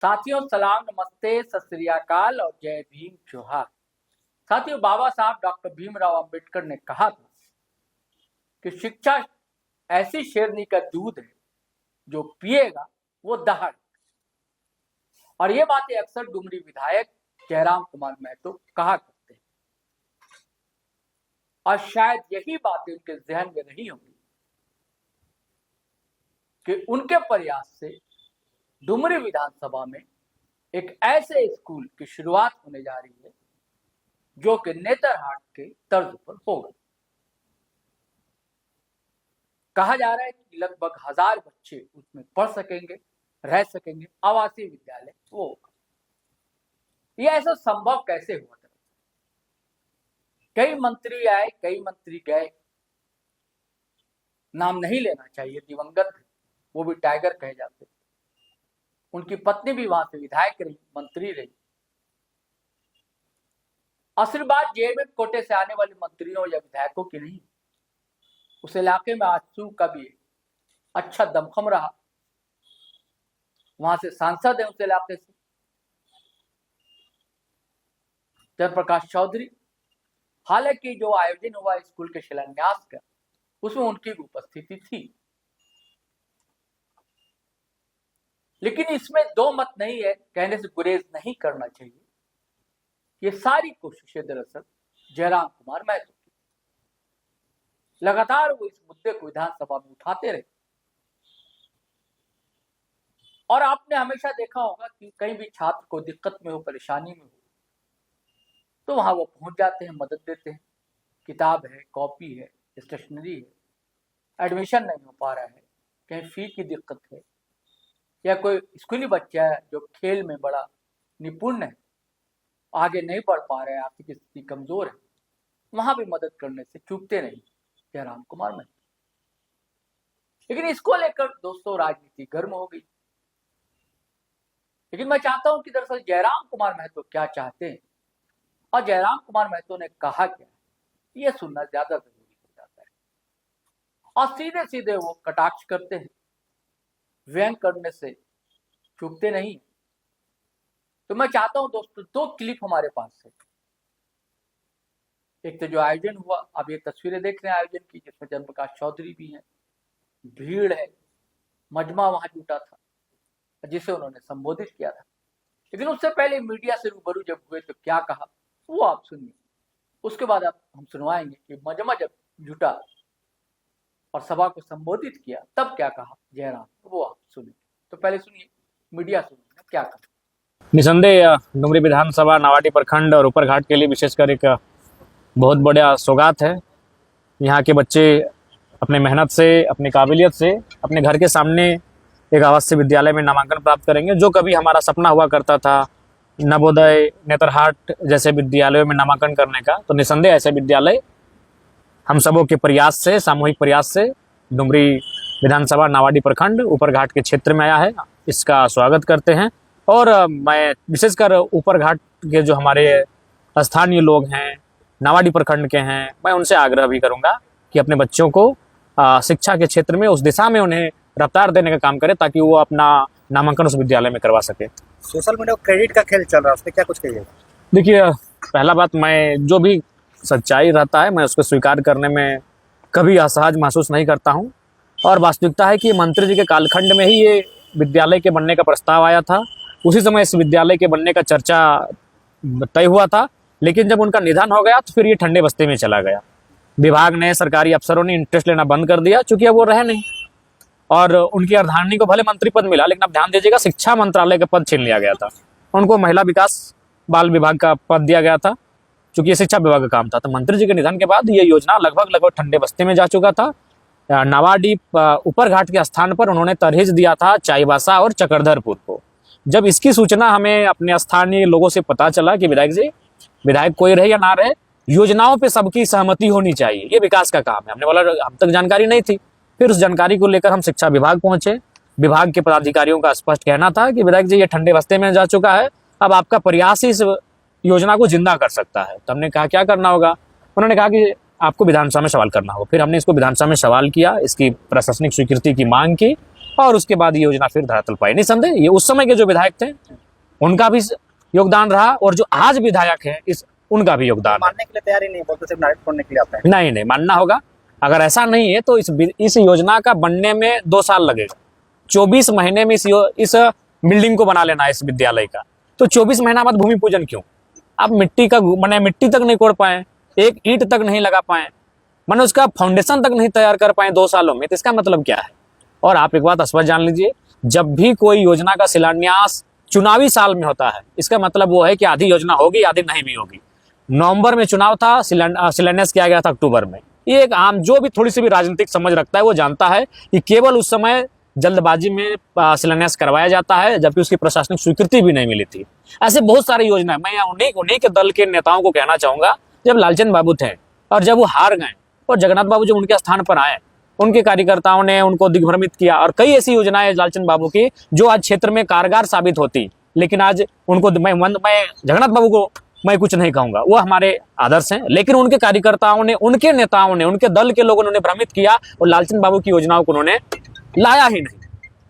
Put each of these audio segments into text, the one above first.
साथियों सलाम, नमस्ते, सत श्री अकाल और जय भीम जोहार। साथियों, बाबा साहब डॉक्टर भीमराव अंबेडकर ने कहा था कि शिक्षा ऐसी शेरनी का दूध है जो पिएगा वो दहाड़। और ये बातें अक्सर डुमरी विधायक जयराम कुमार महतो कहा करते हैं और शायद यही बातें उनके जहन में रही होंगी कि उनके प्रयास से डुमरी विधानसभा में एक ऐसे स्कूल की शुरुआत होने जा रही है जो कि नेतरहाट के तर्ज पर होगा। कहा जा रहा है कि लगभग 1000 बच्चे उसमें पढ़ सकेंगे, रह सकेंगे, आवासीय विद्यालय वो होगा। ये ऐसा संभव कैसे हुआ था? कई मंत्री आए, कई मंत्री गए, नाम नहीं लेना चाहिए, दिवंगत है, वो भी टाइगर कहे जाते। उनकी पत्नी भी वहां से विधायक रही, मंत्री रही। आशीर्वाद जेब कोटे से आने वाले मंत्रियों या विधायकों की नहीं, उस इलाके में आजसू का भी अच्छा दमखम रहा। वहां से सांसद है उस इलाके से जयप्रकाश चौधरी। हालांकि जो आयोजन हुआ स्कूल के शिलान्यास का, उसमें उनकी उपस्थिति थी, लेकिन इसमें दो मत नहीं है, कहने से गुरेज नहीं करना चाहिए। ये सारी कोशिशें दरअसल जयराम कुमार महतो की। लगातार वो इस मुद्दे को विधानसभा में उठाते रहे और आपने हमेशा देखा होगा कि कहीं भी छात्र को दिक्कत में हो, परेशानी में हो, तो वहां वो पहुंच जाते हैं, मदद देते हैं। किताब है, कॉपी है, स्टेशनरी है, एडमिशन नहीं हो पा रहा है, कहीं फी की दिक्कत है, या कोई स्कूली बच्चा है जो खेल में बड़ा निपुण है, आगे नहीं बढ़ पा रहे हैं, आर्थिक स्थिति कमजोर है, वहां भी मदद करने से चूकते नहीं जयराम कुमार महतो। लेकिन इसको लेकर दोस्तों राजनीति गर्म हो गई। लेकिन मैं चाहता हूं कि दरअसल जयराम कुमार महतो क्या चाहते हैं और जयराम कुमार महतो ने कहा क्या है, यह सुनना ज्यादा जरूरी हो जाता है। और सीधे सीधे वो कटाक्ष करते हैं, व्यंग करने से चूकते नहीं। तो मैं चाहता हूं दोस्तों, दो क्लिप हमारे पास है। एक तो जो आयोजन हुआ, अब ये तस्वीरें देख रहे हैं आयोजन की, जिसमें जयप्रकाश चौधरी भी हैं, भीड़ है, मजमा वहां जुटा था जिसे उन्होंने संबोधित किया था। लेकिन उससे पहले मीडिया से रूबरू जब हुए तो क्या कहा वो आप सुनिए। उसके बाद आप हम सुनवाएंगे कि मजमा जब जुटा और सभा को संबोधित किया तब क्या कहा जयराम, वो आप सुनिए। तो पहले सुनिए मीडिया से उन्होंने क्या कहा। निसंदेह डुमरी विधानसभा नावाडी प्रखंड और ऊपरघाट के लिए विशेषकर एक बहुत बड़ा सौगात है। यहाँ के बच्चे अपने मेहनत से, अपनी काबिलियत से अपने घर के सामने एक आवासीय विद्यालय में नामांकन प्राप्त करेंगे। जो कभी हमारा सपना हुआ करता था नवोदय, नेतरहाट जैसे विद्यालयों में नामांकन करने का, तो निसंदेह ऐसे विद्यालय हम सबों के प्रयास से, सामूहिक प्रयास से डुमरी विधानसभा नावाडी प्रखंड ऊपरघाट के क्षेत्र में आया है। इसका स्वागत करते हैं। और मैं विशेषकर ऊपरघाट के जो हमारे स्थानीय लोग हैं, नावाडी प्रखंड के हैं, मैं उनसे आग्रह भी करूंगा कि अपने बच्चों को शिक्षा के क्षेत्र में उस दिशा में उन्हें रफ्तार देने का काम करें ताकि वो अपना नामांकन उस विद्यालय में करवा सके। सोशल मीडिया क्रेडिट का खेल चल रहा है, उस पर क्या कुछ कहिए? देखिए, पहला बात, मैं जो भी सच्चाई रहता है मैं उसको स्वीकार करने में कभी असहज महसूस नहीं करता हूं। और वास्तविकता है कि मंत्री जी के कालखंड में ही ये विद्यालय के बनने का प्रस्ताव आया था। उसी समय इस विद्यालय के बनने का चर्चा तय हुआ था, लेकिन जब उनका निधन हो गया तो फिर ये ठंडे बस्ते में चला गया। विभाग ने, सरकारी अफसरों ने इंटरेस्ट लेना बंद कर दिया, चूंकि अब वो रहे नहीं। और उनकी अर्धांगिनी को भले मंत्री पद मिला, लेकिन अब ध्यान दीजिएगा शिक्षा मंत्रालय का पद छीन लिया गया था। उनको महिला विकास बाल विभाग का पद दिया गया था, चूंकि ये शिक्षा विभाग का काम था। तो मंत्री जी के निधन के बाद ये योजना लगभग ठंडे बस्ते में जा चुका था। नावाडी ऊपरघाट के स्थान पर उन्होंने तरहीज दिया था चाईबासा और चक्रधरपुर को। जब इसकी सूचना हमें अपने स्थानीय लोगों से पता चला कि विधायक जी, विधायक कोई रहे या ना रहे, योजनाओं पे सबकी सहमति होनी चाहिए, ये विकास का काम है। हमने बोला, हम तक जानकारी नहीं थी। फिर उस जानकारी को लेकर हम शिक्षा विभाग पहुंचे। विभाग के पदाधिकारियों का स्पष्ट कहना था कि विधायक जी ये ठंडे बस्ते में जा चुका है, अब आपका प्रयास ही इस योजना को जिंदा कर सकता है। तो हमने कहा क्या करना होगा? उन्होंने कहा कि आपको विधानसभा में सवाल करना होगा। फिर हमने इसको विधानसभा में सवाल किया, इसकी प्रशासनिक स्वीकृति की मांग की और उसके बाद ये योजना फिर धरातल पाई। निसंदेह ये उस समय के जो विधायक थे उनका भी योगदान रहा, और जो आज विधायक है इस उनका भी योगदान है। मानने के लिए तैयार ही नहीं, बोलते सिर्फ नाटक छोड़ने के लिए आते हैं। नहीं मानना होगा। अगर ऐसा नहीं है तो इस योजना का बनने में 2 साल लगेगा। 24 महीने में इस बिल्डिंग को बना लेना है इस विद्यालय का, तो 24 महीना बाद भूमि पूजन क्यों? आप मिट्टी तक नहीं कोड़ पाए, एक ईंट तक नहीं लगा पाए, मैंने उसका फाउंडेशन तक नहीं तैयार कर पाए 2 सालों में, तो इसका मतलब क्या है? और आप एक बात स्पष्ट जान लीजिए, जब भी कोई योजना का शिलान्यास चुनावी साल में होता है, इसका मतलब वो है कि आधी योजना होगी आधी नहीं भी होगी। नवंबर में चुनाव था, शिलान्यास किया गया था अक्टूबर में। ये एक आम जो भी थोड़ी सी भी राजनीतिक समझ रखता है वो जानता है कि केवल उस समय जल्दबाजी में शिलान्यास करवाया जाता है, जबकि उसकी प्रशासनिक स्वीकृति भी नहीं मिली थी। ऐसे बहुत सारी योजनाएं, मैं उन्हीं के दल के नेताओं को कहना चाहूंगा, जब लालचंद बाबू थे और जब वो हार गए और जगन्नाथ बाबू जब उनके स्थान पर आए, उनके कार्यकर्ताओं ने उनको दिग्भ्रमित किया, और कई ऐसी योजनाएं लालचंद बाबू की जो आज क्षेत्र में कारगर साबित होती, लेकिन आज उनको मैं जगन्नाथ बाबू को मैं कुछ नहीं कहूंगा, वो हमारे आदर्श हैं, लेकिन उनके कार्यकर्ताओं ने, उनके नेताओं ने, उनके दल के लोगों ने भ्रमित किया और लालचंद बाबू की योजनाओं को उन्होंने लाया ही नहीं।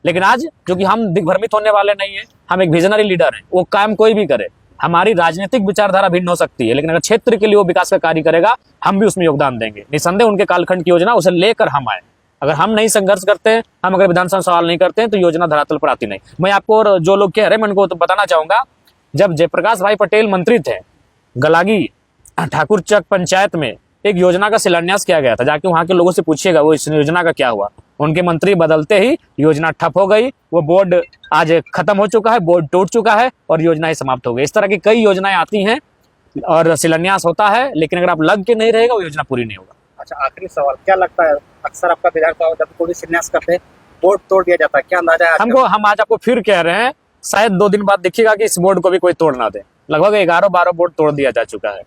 लेकिन आज जो कि हम दिग्भ्रमित होने वाले नहीं है, हम एक विजनरी लीडर हैं, वो काम कोई भी करे, हमारी राजनीतिक विचारधारा भिन्न हो सकती है, लेकिन अगर क्षेत्र के लिए वो विकास का कार्य करेगा हम भी उसमें योगदान देंगे। निसंदेह उनके कालखंड की योजना उसे लेकर हम आए। अगर हम नहीं संघर्ष करते हैं, हम अगर विधानसभा सवाल नहीं करते हैं, तो योजना धरातल पर आती नहीं। मैं आपको, और जो लोग कह रहे हैं मैं उनको तो बताना चाहूंगा, जब जयप्रकाश भाई पटेल मंत्री थे, गलागी ठाकुर चक पंचायत में एक योजना का शिलान्यास किया गया था, जाके वहां के लोगों से पूछिएगा वो इस योजना का क्या हुआ। उनके मंत्री बदलते ही योजना ठप हो गई, वो बोर्ड आज खत्म हो चुका है, बोर्ड टूट चुका है और योजनाएं समाप्त हो गई। इस तरह की कई योजनाएं आती हैं और शिलान्यास होता है, लेकिन अगर आप लग के नहीं रहेगा वो योजना पूरी नहीं होगा। अच्छा, आखिरी सवाल, क्या लगता है अक्सर आपका विधायक जब कोई शिलान्यास करते हैं बोर्ड तोड़ दिया जाता है, क्या अंदाजा है? हम आज आपको फिर कह रहे हैं, शायद 2 दिन बाद देखिएगा कि इस बोर्ड को भी कोई तोड़ ना दे। लगभग 11-12 बोर्ड तोड़ दिया जा चुका है,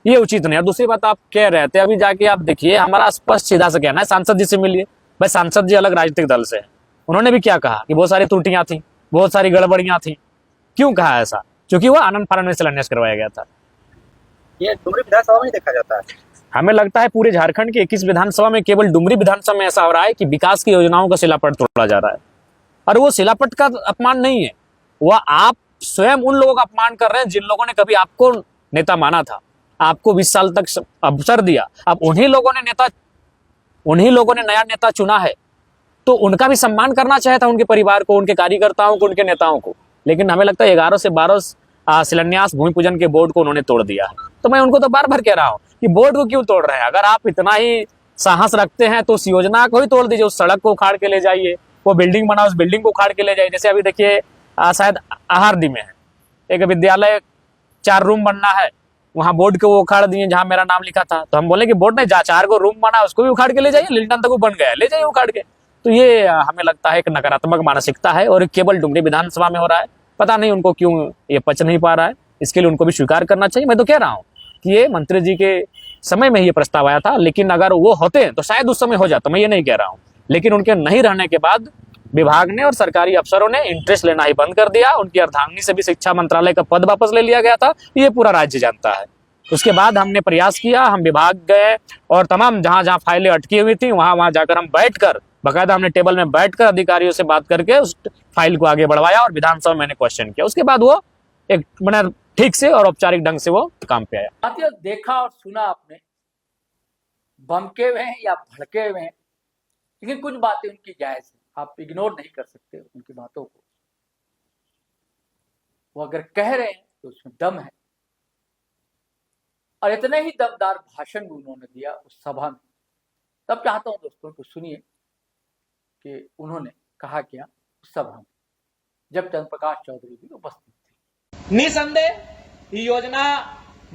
ये उचित नहीं है। दूसरी बात, आप कह रहे थे अभी जाके आप देखिए, हमारा स्पष्ट सीधा से कहना है, सांसद जी से मिलिए। भाई सांसद जी अलग राजनीतिक दल से हैं, उन्होंने भी क्या कहा कि बहुत सारी त्रुटियां थी, बहुत सारी गड़बड़ियां थी। क्यों कहा ऐसा? क्योंकि वो आनंद फानन में शिलान्यास करवाया गया था। ये डुमरी विधानसभा में देखा जाता है। हमें लगता है पूरे झारखंड के 21 विधानसभा में केवल डुमरी विधानसभा में ऐसा हो रहा है कि विकास की योजनाओं का शिलापट तोड़ा जा रहा है। और वो शिलापट का अपमान नहीं है, वह आप स्वयं उन लोगों का अपमान कर रहे हैं जिन लोगों ने कभी आपको नेता माना था, आपको 20 साल तक अवसर दिया। अब उन्हीं लोगों ने नया नेता चुना है, तो उनका भी सम्मान करना चाहिए था, उनके परिवार को, उनके कार्यकर्ताओं को, उनके नेताओं को। लेकिन हमें लगता है 11 से 12 शिलान्यास भूमि पूजन के बोर्ड को उन्होंने तोड़ दिया है। तो मैं उनको तो बार बार कह रहा हूँ कि बोर्ड को क्यों तोड़ रहे हैं? अगर आप इतना ही साहस रखते हैं तो उस योजना को ही तोड़ दीजिए, उस सड़क को उखाड़ के ले जाइए, वो बिल्डिंग बना उस बिल्डिंग को उखाड़ के ले जाइए। जैसे अभी देखिए शायद आहारदी में है एक विद्यालय, 4 रूम बनना है, वहां बोर्ड को वो उखाड़ दिए जहां मेरा नाम लिखा था। तो हम बोले कि बोर्ड ने 4 को रूम बना उसको भी उखाड़ के ले जाइए, लिल्टन तक वो बन गया, ले जाइए उखाड़ के। तो ये हमें लगता है एक नकारात्मक मानसिकता है और केवल डुमरी विधानसभा में हो रहा है। पता नहीं उनको क्यों ये पच नहीं पा रहा है, इसके लिए उनको भी स्वीकार करना चाहिए। मैं तो कह रहा हूँ कि ये मंत्री जी के समय में ही ये प्रस्ताव आया था, लेकिन अगर वो होते तो शायद उस समय हो जाता, मैं ये नहीं कह रहा हूँ। लेकिन उनके नहीं रहने के बाद विभाग ने और सरकारी अफसरों ने इंटरेस्ट लेना ही बंद कर दिया। उनकी अर्धांगिनी से भी शिक्षा मंत्रालय का पद वापस ले लिया गया था, ये पूरा राज्य जानता है। उसके बाद हमने प्रयास किया, हम विभाग गए और तमाम जहां जहां फाइलें अटकी हुई थी वहां जाकर हम बैठकर, बाकायदा हमने टेबल में बैठकर अधिकारियों से बात करके उस फाइल को आगे बढ़वाया और विधानसभा में मैंने क्वेश्चन किया। उसके बाद वो एक मैंने ठीक से और औपचारिक ढंग से वो काम पे आया। साथियों, देखा और सुना आपने, बमके हुए हैं या भड़के हुए हैं, लेकिन कुछ बातें उनकी जायज है, आप इग्नोर नहीं कर सकते उनकी बातों को। वो अगर कह रहे हैं तो उसमें दम है, और इतने ही दमदार भाषण भी उन्होंने दिया उस सभा में। तब चाहता हूं दोस्तों को सुनिए कि उन्होंने कहा क्या उस सभा में, जब चंद्रप्रकाश चौधरी भी उपस्थित थे। निसंदेह ई योजना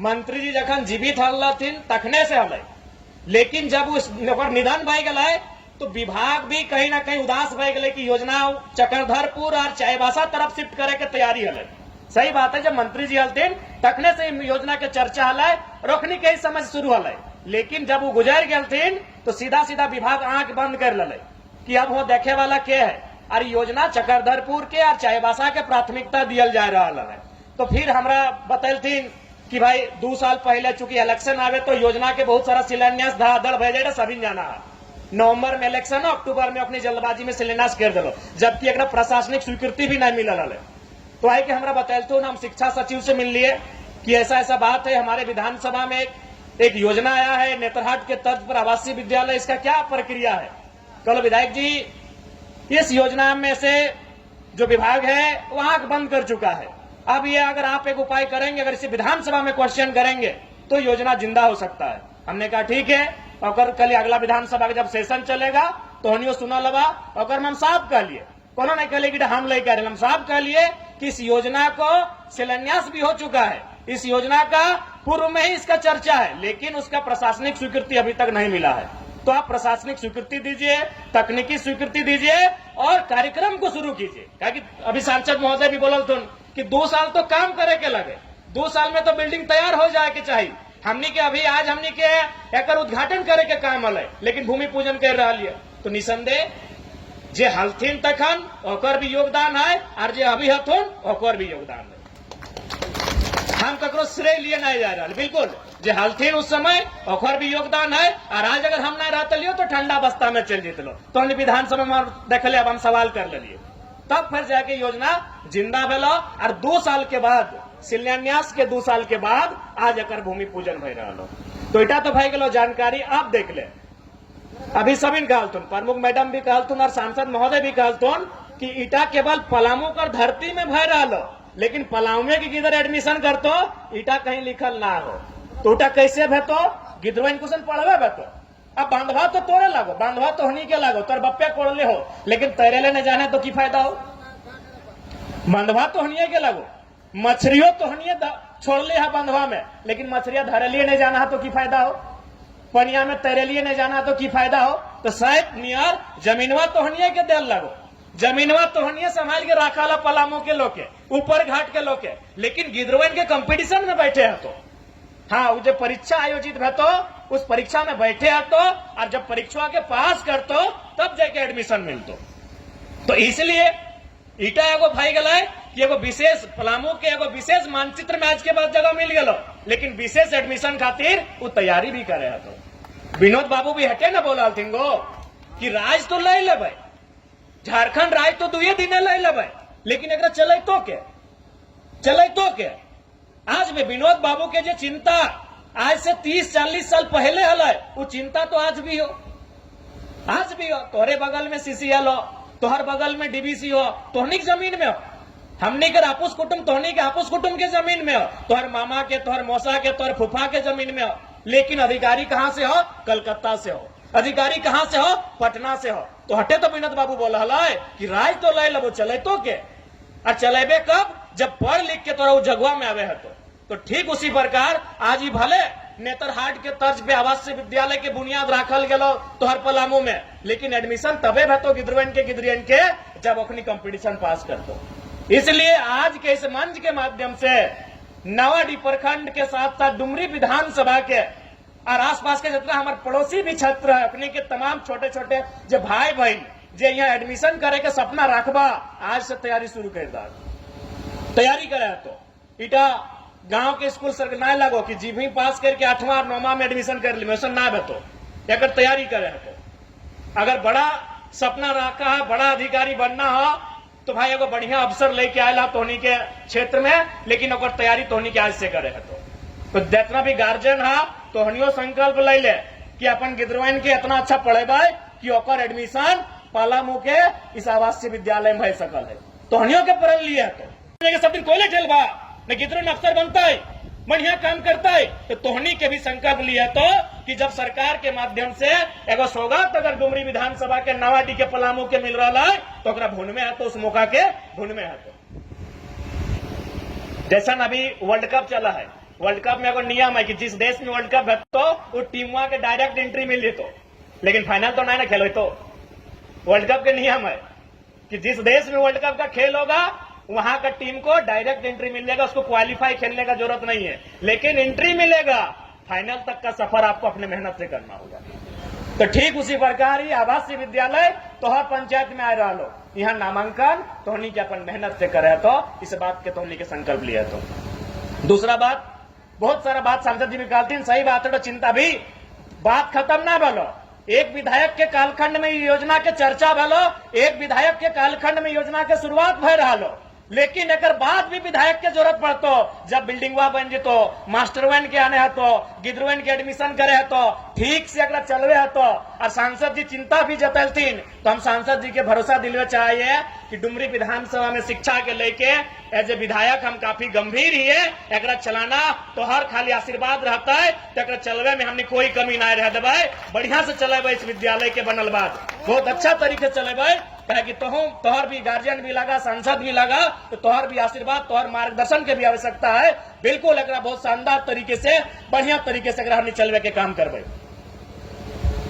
मंत्री जी जखन जीवित हलथिन तखने से हल, लेकिन जब उस निधन भय गए तो विभाग भी कहीं ना कहीं उदास भय गए कि योजना चक्रधरपुर और चाईबासा तरफ शिफ्ट करे के तैयारी हल। सही बात है, जब मंत्री जी हलथिन तखने से योजना के चर्चा हल, रोकनी के समय शुरू हल, लेकिन जब वो गुजर गए तो सीधा सीधा विभाग आंख बंद कर ले कि अब वो देखे वाला के है, और योजना चक्रधरपुर के और चाईबासा के प्राथमिकता दियल जा रहा है। तो फिर हमरा बतलथिन कि भाई 2 साल पहले चूंकि इलेक्शन आवे तो योजना के बहुत सारा शिलान्यास धड़ाधड़ भय जाए, सभी जाना है। नवंबर में इलेक्शन हो, अक्टूबर में अपनी जल्दबाजी में शिलान्यास कर दिलो, जबकि एक प्रशासनिक स्वीकृति भी नहीं मिलल है। तो आई के हमरा बतायल तो हम शिक्षा सचिव से मिल लिए कि ऐसा ऐसा बात है, हमारे विधानसभा में एक योजना आया है नेतरहाट के तर्ज पर आवासीय विद्यालय, इसका क्या प्रक्रिया है। कल विधायक जी इस योजना में से जो विभाग है वो आंख बंद कर चुका है। अब ये अगर आप एक उपाय करेंगे, अगर इसे विधानसभा में क्वेश्चन करेंगे तो योजना जिंदा हो सकता है। हमने कहा ठीक है, और कल अगला विधानसभा का जब सेशन चलेगा तो हनियो सुना लगा, और हम साफ कह लिए, कोनो नहीं कहले कि हम लेकर हम साफ कह लिए कि इस योजना को शिलान्यास भी हो चुका है, इस योजना का पूर्व में ही इसका चर्चा है, लेकिन उसका प्रशासनिक स्वीकृति अभी तक नहीं मिला है। तो आप प्रशासनिक स्वीकृति दीजिए, तकनीकी स्वीकृति दीजिए और कार्यक्रम को शुरू कीजिए। कि अभी सांसद महोदय भी बोलल थे कि 2 साल तो काम करे के लगे, 2 साल में तो बिल्डिंग तैयार हो जाए के चाहिए। हमनी के अभी आज हमनी के एकर उद्घाटन करे के काम हल, लेकिन भूमि पूजन कर रहा है। तो निसंदेह जे हलथिन तखन ओकर भी योगदान है, और जे अभी हथुन ओकर भी योगदान है। हम ककरो श्रेय लिए नहीं जा रहा, बिल्कुल जे हलथिन उस समय ओकर भी योगदान है, और आज अगर हम नहीं रहते लियो तो ठंडा बस्ता में चल जीत लो। तो हमने विधानसभा में देख लिया, अब हम सवाल कर लिए, तब फिर जाके योजना जिंदा भेलो। और 2 साल के बाद शिलान्यास के 2 साल के बाद आज एकर भूमि पूजन भई रहा। तो इटा तो भाई गेलो जानकारी आप देख ले। अभी सभी कहलतुन, प्रमुख मैडम भी कहलतुन और सांसद महोदय भी कहलतुन कि इटा केवल पलामू कर धरती में भय रहा, लेकिन पलामू में किधर एडमिशन करतो इटा कहीं लिखल ना हो। तो इटा कैसे भेतो, गिद्धवन कुशन पढ़वे भेतो। अब बांधवा तो तोरे लागो, बांधवा तो हनी के लागो, तोर बप्पे पढ़ले हो, लेकिन तैरेले न जाने तो की फायदा हो। बांधवा तो हनिए के लागो, मछलियों तो हनिए छोड़ले है बांधवा में, लेकिन मछलियां धरलिए नहीं जाना तो की फायदा हो। पनिया में तैरेलिए नहीं जाना तो की फायदा हो। तो शायद नियर जमीनवा तो हनिए के देल लागो, जमीनवा तो हनिए संभाल के रखा पलामू के लोग के, ऊपर घाट के लोग के, लेकिन गिद्धवन के कंपटीशन में बैठे हैं। तो हाँ, वो जो परीक्षा आयोजित है तो उस परीक्षा में बैठे हैं तो, और जब परीक्षा के पास कर तो तब जाके एडमिशन मिलतो। तो इसलिए ईटा एगो भाई गला कि एगो विशेष पलामू के एगो विशेष मानचित्र में आज के बाद जगह मिल गलो, लेकिन विशेष एडमिशन खातिर वो तैयारी भी करे। तो विनोद बाबू भी हटे ना बोला थिंगो कि राज तो ले ले, झारखंड राज तो 2 दिन ले ले, लेकिन एक चले तो के आज में विनोद बाबू के जो चिंता आज से 30-40 साल पहले हल है, वो चिंता तो आज भी हो, आज भी हो। तोहरे बगल में सीसीएल हो, तोहर बगल में डीबीसी हो, तोहनी की जमीन में हो, हमनी के आपूस कुटुंब तोहनी के आपूस कुटुंब के जमीन में हो, तोहर मामा के, तोहर मौसा के, तोहर फूफा के जमीन में हो, लेकिन अधिकारी कहां से हो, कलकत्ता से हो, अधिकारी कहां से हो, पटना से हो। तो हटे तो विनोद बाबू बोला है कि राज तो ले लो, चले तो के, और चलेबे कब, जब पढ़ लिख के तोरा जगवा में आवे है। तो ठीक उसी प्रकार आज ही भले नेतरहाट के तर्ज पे आवासीय विद्यालय के बुनियाद रखल गेलो तोहर पलामू में, लेकिन एडमिशन तबे भेतो गिद्धवन के जब अपनी कंपटीशन पास करतो। इसलिए आज के इस मंच के माध्यम से नवाडी प्रखंड के साथ साथ डुमरी विधानसभा के और आसपास के जितना हमारे पड़ोसी भी क्षेत्र है, अपने के तमाम छोटे छोटे जो भाई बहन जो यहाँ एडमिशन करे के सपना रखबा, आज से तैयारी शुरू कर दा, तैयारी करे। तो इटा गांव के स्कूल सर ना लगो कि जीवी पास करके 8वां और 9वां में एडमिशन कर ली, वैसा ना बेतो एक तैयारी करे। तो अगर बड़ा सपना रखा है, बड़ा अधिकारी बनना हो, तो भाई एगो बढ़िया अफसर लेके आयला तोहनी के क्षेत्र में, लेकिन ओकर तैयारी तोहनी के आज से करे है। तो जितना भी गार्जियन है तोहनियो संकल्प ले ले कि अपन गिद्धवन के इतना अच्छा पढ़ेबा कि ओकर एडमिशन पलामू के इस आवासीय विद्यालय में भय सकल है। तोहनियों के पढ़ लिए तो सब दिन कोयले खेलबा न गिद्धवन अफसर बनता है, बढ़िया काम करता है। तो तोहनी के भी संकल्प लिया तो कि जब सरकार के माध्यम से एगो सौगात अगर डुमरी विधानसभा के नवाडी के पलामू के मिल रहा है तो ओकरा भुन में है, तो उस मौका के भुन में है। तो जैसा अभी वर्ल्ड कप चला है, वर्ल्ड कप में एगो नियम है कि जिस देश में वर्ल्ड कप है तो वो टीम के डायरेक्ट एंट्री मिल जेतो, लेकिन फाइनल तो नहीं ना खेलो। तो वर्ल्ड कप के नियम है कि जिस देश में वर्ल्ड कप का खेल होगा वहां का टीम को डायरेक्ट एंट्री मिलेगा, उसको क्वालिफाई खेलने का जरूरत नहीं है, लेकिन एंट्री मिलेगा। फाइनल तक का सफर आपको अपने मेहनत से करना होगा। तो ठीक उसी प्रकार ही आवासीय विद्यालय तोहर पंचायत में आ रहा लो, यहाँ नामांकन तोहनी के अपन मेहनत से करे, तो इस बात के तोहनी के संकल्प लिया। तो दूसरा बात, बहुत सारा बात सांसद जी निकालती, सही बात है, तो चिंता भी बात खत्म ना बोलो। एक विधायक के कालखंड में ये योजना के चर्चा भलो, एक विधायक के कालखंड में योजना के शुरुआत भय रहा, लेकिन एक बाद भी विधायक के जरूरत पड़तो, जब बिल्डिंगवा बन जितो, मास्टरवन के आने हतो, गिद्रवन के एडमिशन करे हतो, ठीक से अगर चलवे हतो, और सांसद जी चिंता भी जतलतीन, तो हम सांसद जी के भरोसा दिलवे चाहिए कि डुमरी विधानसभा में शिक्षा के लेके एज ए विधायक हम काफी गंभीर ही है, एक चलाना तो हर खाली आशीर्वाद रहता है, तो चलवे में हमने कोई कमी ना रह देवे, बढ़िया से चलेबे इस विद्यालय के बनल बाद, बहुत अच्छा तरीके से चलेबे, कहे कि तोहर भी गार्जियन भी लगा, सांसद भी लगा, तो तोहर भी आशीर्वाद, तोहर मार्गदर्शन के भी आवश्यकता है, बिल्कुल एक बहुत शानदार तरीके से, बढ़िया तरीके से हमने चलवे के काम करबे।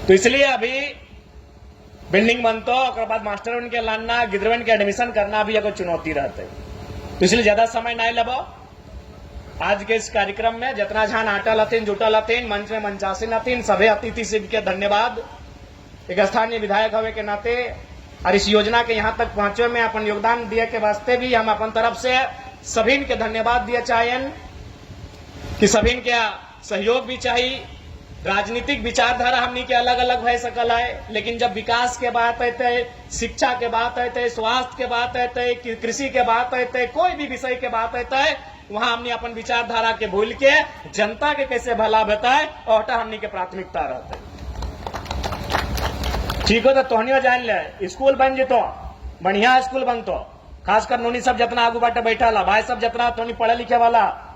तो इसलिए अभी बिल्डिंग बनतो, और बाद मास्टर के लाना, गिद्रवन के एडमिशन करना भी एगो चुनौती रहते, तो इसलिए ज्यादा समय नहीं लेबो। आज के इस कार्यक्रम में जितना जहां आटल हथिन, जुटल हथिन, मंच में मंचासीन हथिन, सभी अतिथि शिव के धन्यवाद। एक स्थानीय विधायक हवे के नाते और इस योजना के यहाँ तक पहुंचे में अपन योगदान दिए के वास्ते भी हम अपन तरफ से सभी के धन्यवाद दिए चाहिए कि सभी के सहयोग भी चाहिए। राजनीतिक विचारधारा हमनी के अलग अलग भय सकल है, लेकिन जब विकास के बात आते, शिक्षा के बात आते, स्वास्थ्य के बात आते, कृषि के बात आते, कोई भी विषय के बात आते, वहां हमने अपन विचारधारा के भूल के जनता के कैसे भला बताए और हमनी के प्राथमिकता रहते। ठीक हो तो तोहनियो जान ले, स्कूल बन जितो, बढ़िया स्कूल बनतो, खासकर नोनी सब जितना आगू बाटे बैठा ला, भाई सब जितना तोनी पढ़े लिखे वाला,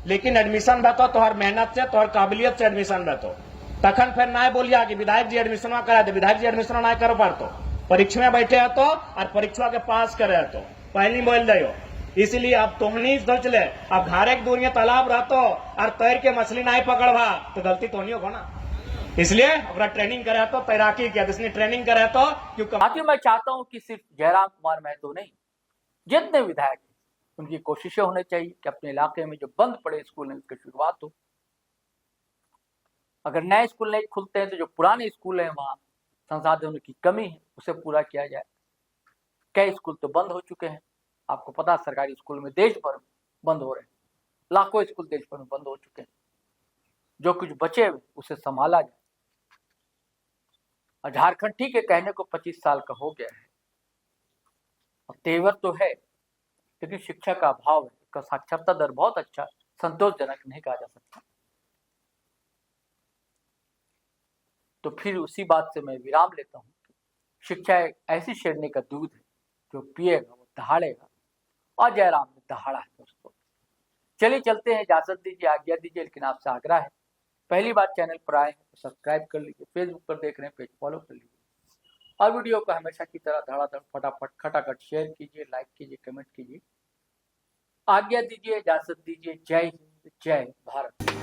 लेकिन एडमिशन बतो तोहर मेहनत से, तोहर काबिलियत से एडमिशन बतो, तखन फिर ना बोलिया कि विधायक जी एडमिशन करा दे, विधायक जी एडमिशन ना कर पातो, परीक्षा में बैठे है तो और परीक्षा के पास करे तो पहली बोल दो। इसलिए अब तोहनी सोच ले, अब घारे के दूर तालाब रहतो और तैर के मछली नहीं पकड़वा तो गलती तोहनियों को ना, इसलिए अपना ट्रेनिंग करे तो तैराकी किया, जिसने ट्रेनिंग करे तो क्योंकि साथियों मैं चाहता हूं कि सिर्फ जयराम कुमार महतो नहीं, जितने विधायक हैं उनकी कोशिशें होनी चाहिए कि अपने इलाके में जो बंद पड़े स्कूल हैं उसकी शुरुआत हो। अगर नए स्कूल नहीं खुलते हैं तो जो पुराने स्कूल हैं वहां संसाधनों की कमी है उसे पूरा किया जाए। कई स्कूल तो बंद हो चुके हैं, आपको पता है, सरकारी स्कूल में देश भर में बंद हो रहे हैं, लाखों स्कूल देश भर में बंद हो चुके हैं। जो कुछ बचे हुए उसे संभाला जाए। और झारखंड ठीक है, कहने को 25 साल का हो गया है और तेवर तो है, लेकिन शिक्षा का अभाव है, इसका साक्षरता दर बहुत अच्छा, संतोषजनक नहीं कहा जा सकता। तो फिर उसी बात से मैं विराम लेता हूं। शिक्षा एक ऐसी शेरनी का दूध है जो पिएगा वो दहाड़ेगा, और जयराम ने दहाड़ा है दोस्तों। चलिए चलते हैं, इजाजत दीजिए, आज्ञा दीजिए, लेकिन आपसे आग्रह है, पहली बार चैनल पर आए हैं तो सब्सक्राइब कर लीजिए, फेसबुक पर देख रहे हैं पेज फॉलो कर लीजिए, और वीडियो को हमेशा की तरह धड़ाधड़ फटाफट खटाखट शेयर कीजिए, लाइक कीजिए, कमेंट कीजिए। आज्ञा दीजिए, इजाजत दीजिए। जय हिंद, जय भारत।